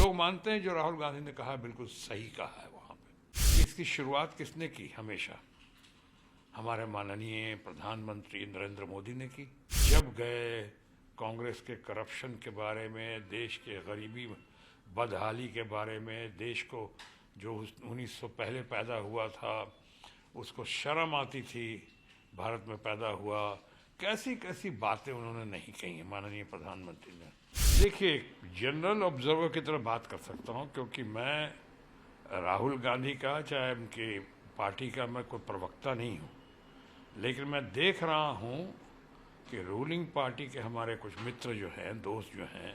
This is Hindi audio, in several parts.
लोग मानते हैं जो राहुल गांधी ने कहा बिल्कुल सही कहा है। वहाँ पे इसकी शुरुआत किसने की? हमेशा हमारे माननीय प्रधानमंत्री नरेंद्र मोदी ने की। जब गए कांग्रेस के करप्शन के बारे में, देश के गरीबी बदहाली के बारे में, देश को जो 1900 पहले पैदा हुआ था उसको शर्म आती थी भारत में पैदा हुआ, कैसी कैसी बातें उन्होंने नहीं कही हैं माननीय प्रधानमंत्री ने। देखिए, जनरल ऑब्जर्वर की तरह बात कर सकता हूं, क्योंकि मैं राहुल गांधी का, चाहे उनकी पार्टी का, मैं कोई प्रवक्ता नहीं हूं, लेकिन मैं देख रहा हूं कि रूलिंग पार्टी के हमारे कुछ मित्र जो हैं, दोस्त जो हैं,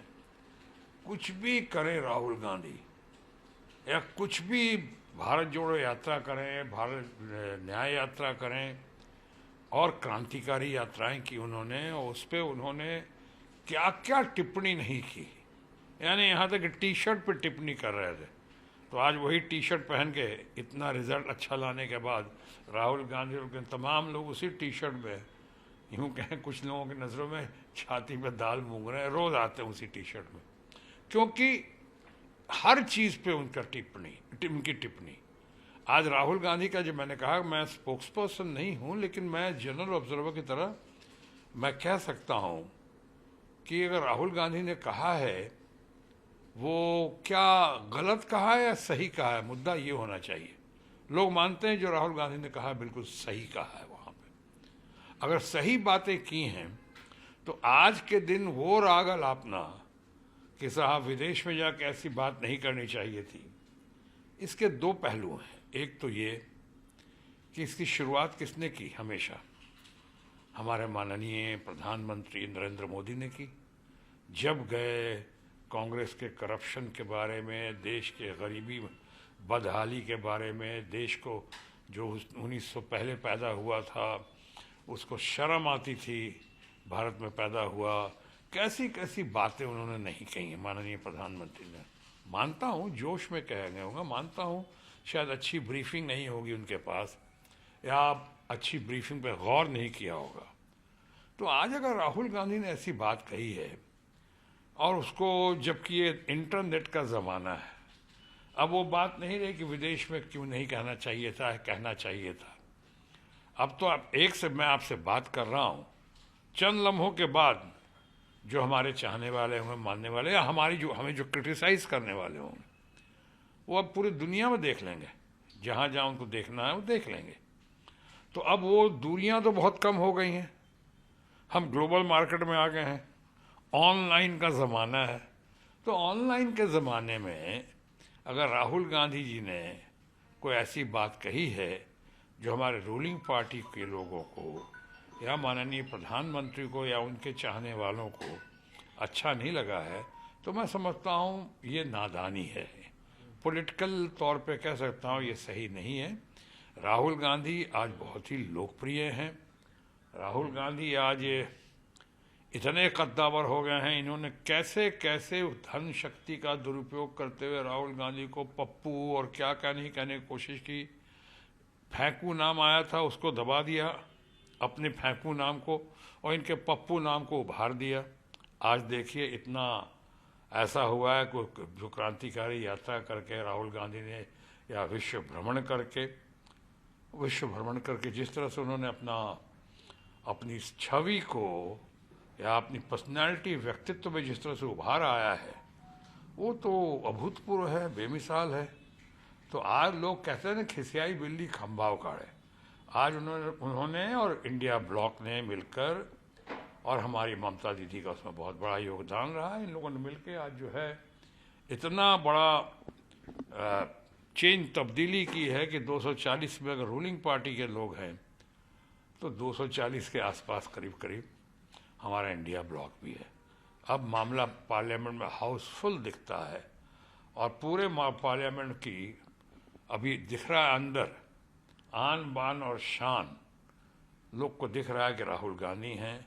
कुछ भी करें राहुल गांधी, या कुछ भी भारत जोड़ो यात्रा करें, भारत न्याय यात्रा करें, और क्रांतिकारी यात्राएं की उन्होंने, और उस पर उन्होंने क्या क्या टिप्पणी नहीं की। यानी यहाँ तक टी शर्ट पर टिप्पणी कर रहे थे, तो आज वही टी शर्ट पहन के इतना रिजल्ट अच्छा लाने के बाद राहुल गांधी और तमाम लोग उसी टी शर्ट में, यूँ कहें कुछ लोगों की नज़रों में छाती पे दाल मूंग रहे हैं, रोज़ आते हैं उसी टी शर्ट में, क्योंकि हर चीज़ पे उनका उनकी टिप्पणी। आज राहुल गांधी का, जो मैंने कहा, मैं स्पोक्स पर्सन नहीं हूँ, लेकिन मैं जनरल ऑब्जर्वर की तरह मैं कह सकता हूँ कि अगर राहुल गांधी ने कहा है, वो क्या गलत कहा है या सही कहा है, मुद्दा ये होना चाहिए। लोग मानते हैं जो राहुल गांधी ने कहा बिल्कुल सही कहा है। वहाँ पे अगर सही बातें की हैं तो आज के दिन वो राग अलापना कि साहब विदेश में जाकर ऐसी बात नहीं करनी चाहिए थी, इसके दो पहलू हैं। एक तो ये कि इसकी शुरुआत किसने की? हमेशा हमारे माननीय प्रधानमंत्री नरेंद्र मोदी ने की। जब गए कांग्रेस के करप्शन के बारे में, देश के गरीबी बदहाली के बारे में, देश को जो 1900 पहले पैदा हुआ था उसको शर्म आती थी भारत में पैदा हुआ, कैसी कैसी बातें उन्होंने नहीं कही हैं माननीय प्रधानमंत्री ने। मानता हूँ जोश में कह गए होगा, मानता हूँ शायद अच्छी ब्रीफिंग नहीं होगी उनके पास, या अच्छी ब्रीफिंग पर गौर नहीं किया होगा। तो आज अगर राहुल गांधी ने ऐसी बात कही है, और उसको, जबकि ये इंटरनेट का ज़माना है, अब वो बात नहीं रही कि विदेश में क्यों नहीं कहना चाहिए था, कहना चाहिए था। अब तो आप एक से मैं आपसे बात कर रहा हूँ, चंद लम्हों के बाद जो हमारे चाहने वाले होंगे, मानने वाले, या हमें जो क्रिटिसाइज़ करने वाले होंगे, वो अब पूरी दुनिया में देख लेंगे, जहाँ जहाँ उनको देखना है वो देख लेंगे। तो अब वो दूरियाँ तो बहुत कम हो गई हैं, हम ग्लोबल मार्केट में आ गए हैं, ऑनलाइन का ज़माना है। तो ऑनलाइन के ज़माने में अगर राहुल गांधी जी ने कोई ऐसी बात कही है जो हमारे रूलिंग पार्टी के लोगों को, या माननीय प्रधानमंत्री को, या उनके चाहने वालों को अच्छा नहीं लगा है, तो मैं समझता हूँ ये नादानी है। पॉलिटिकल तौर पे कह सकता हूँ ये सही नहीं है। राहुल गांधी आज बहुत ही लोकप्रिय हैं। राहुल गांधी आज इतने कद्दावर हो गए हैं, इन्होंने कैसे कैसे धन शक्ति का दुरुपयोग करते हुए राहुल गांधी को पप्पू और क्या क्या नहीं कहने की कोशिश की। फेंकू नाम आया था, उसको दबा दिया, अपने फेंकू नाम को, और इनके पप्पू नाम को उभार दिया। आज देखिए इतना ऐसा हुआ है कि जो क्रांतिकारी यात्रा करके राहुल गांधी ने, या विश्व भ्रमण करके जिस तरह से उन्होंने अपनी छवि को, या अपनी पर्सनैलिटी, व्यक्तित्व में जिस तरह से उभार आया है, वो तो अभूतपूर्व है, बेमिसाल है। तो आज लोग कहते हैं ना, खिसियाई बिल्ली खंभा उखाड़े। आज उन्होंने और इंडिया ब्लॉक ने मिलकर, और हमारी ममता दीदी का उसमें बहुत बड़ा योगदान रहा है, इन लोगों ने मिलकर आज जो है इतना बड़ा चेंज, तब्दीली की है कि 240 में अगर रूलिंग पार्टी के लोग हैं तो 240 के आसपास करीब करीब हमारा इंडिया ब्लॉक भी है। अब मामला पार्लियामेंट में हाउसफुल दिखता है, और पूरे पार्लियामेंट की अभी दिख रहा है अंदर आन बान और शान, लोग को दिख रहा है कि राहुल गांधी हैं,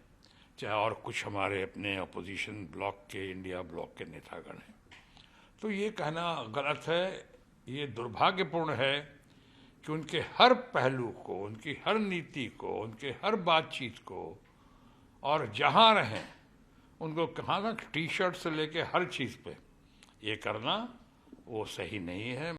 चाहे और कुछ हमारे अपने अपोजिशन ब्लॉक के, इंडिया ब्लॉक के नेतागण हैं। तो ये कहना गलत है, ये दुर्भाग्यपूर्ण है कि उनके हर पहलू को, उनकी हर नीति को, उनके हर बातचीत को, और जहाँ रहें उनको कहाँ ना टी शर्ट से लेके हर चीज़ पे ये करना वो सही नहीं है।